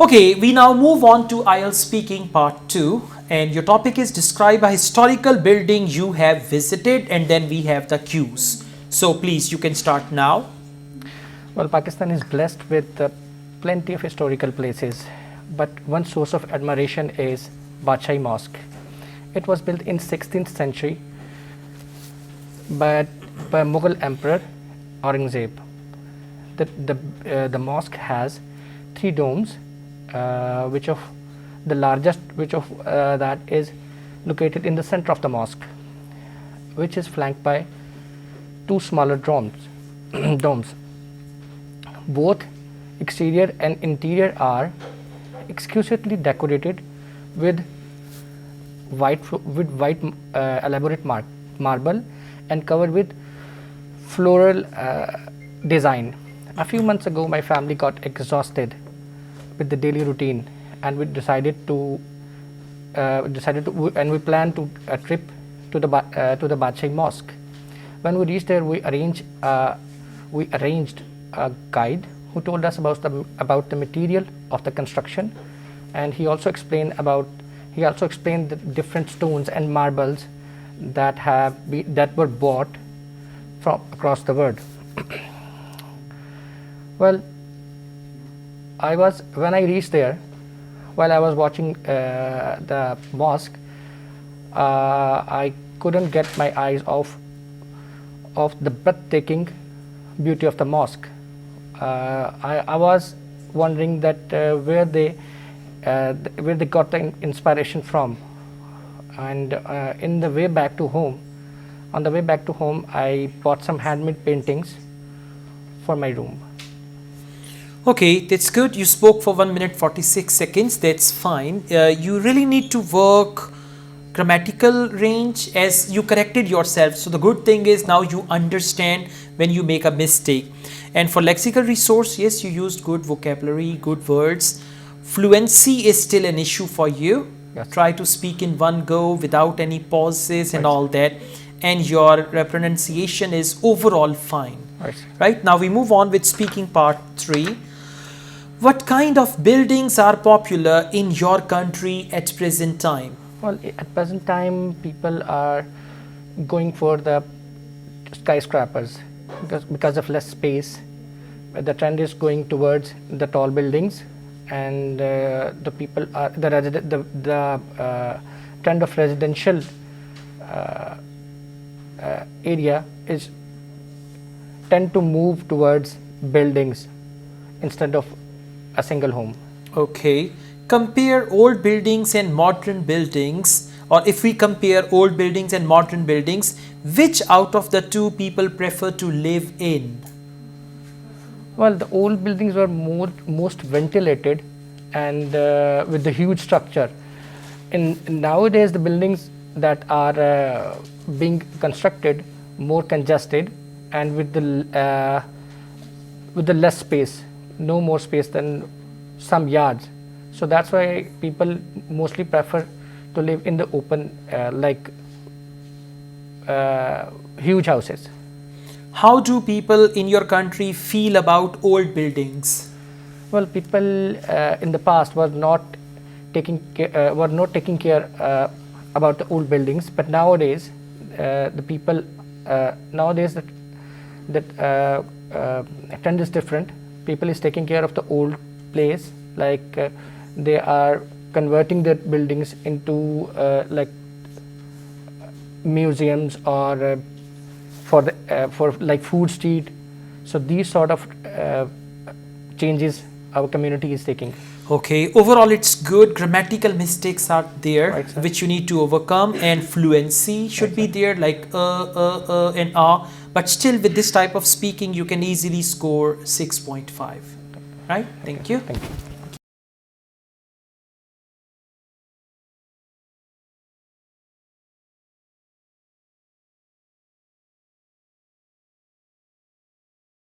Okay, we now move on to Ielts speaking part 2, and your topic is describe a historical building you have visited, and then we have the cues. So please, you can start now. Well, Pakistan is blessed with plenty of historical places, but one source of admiration is Badshahi Mosque. It was built in 16th century by Mughal Emperor Aurangzeb. The mosque has 3 domes, which of the largest that is located in the center of the mosque, which is flanked by 2 smaller domes. Both exterior and interior are exquisitely decorated with white elaborate marble and covered with floral design. A few months ago, my family got exhausted with the daily routine, and we planned a trip to the Badshahi Mosque. When we reached there, we arranged a guide who told us about the material of the construction, and he also explained the different stones and marbles that were bought from across the world. Well, when I reached there, while I was watching the mosque, I couldn't get my eyes off the breathtaking beauty of the mosque. I was wondering that where they got the inspiration from, and on the way back to home, I bought some handmade paintings for my room. Okay, that's good. You spoke for 1 minute 46 seconds. That's fine. You really need to work grammatical range as you corrected yourself. So the good thing is now you understand when you make a mistake. And for lexical resource, yes, you used good vocabulary, good words. Fluency is still an issue for you. Yes. Try to speak in one go without any pauses and all that. And your pronunciation is overall fine. Right? Now we move on with speaking part 3. What kind of buildings are popular in your country at present time? Well, at present time, people are going for the skyscrapers because of less space. The trend is going towards the tall buildings, and the trend of residential area is tend to move towards buildings instead of a single home. Okay. Compare old buildings and modern buildings, or if we compare old buildings and modern buildings, which out of the two people prefer to live in? Well, the old buildings were most ventilated and with the huge structure. Nowadays, the buildings that are being constructed more congested and with the less space, no more space than some yards. So that's why people mostly prefer to live in the open, huge houses. How do people in your country feel about old buildings? Well, people in the past were not taking care about the old buildings, but nowadays the trend is different. People is taking care of the old place, they are converting the buildings into museums or for food street. So these sort of changes our community is taking. Okay, overall it's good. Grammatical mistakes are there, right, which you need to overcome, and fluency should be there, like and but still with this type of speaking you can easily score 6.5. Right? Thank you. Thank you.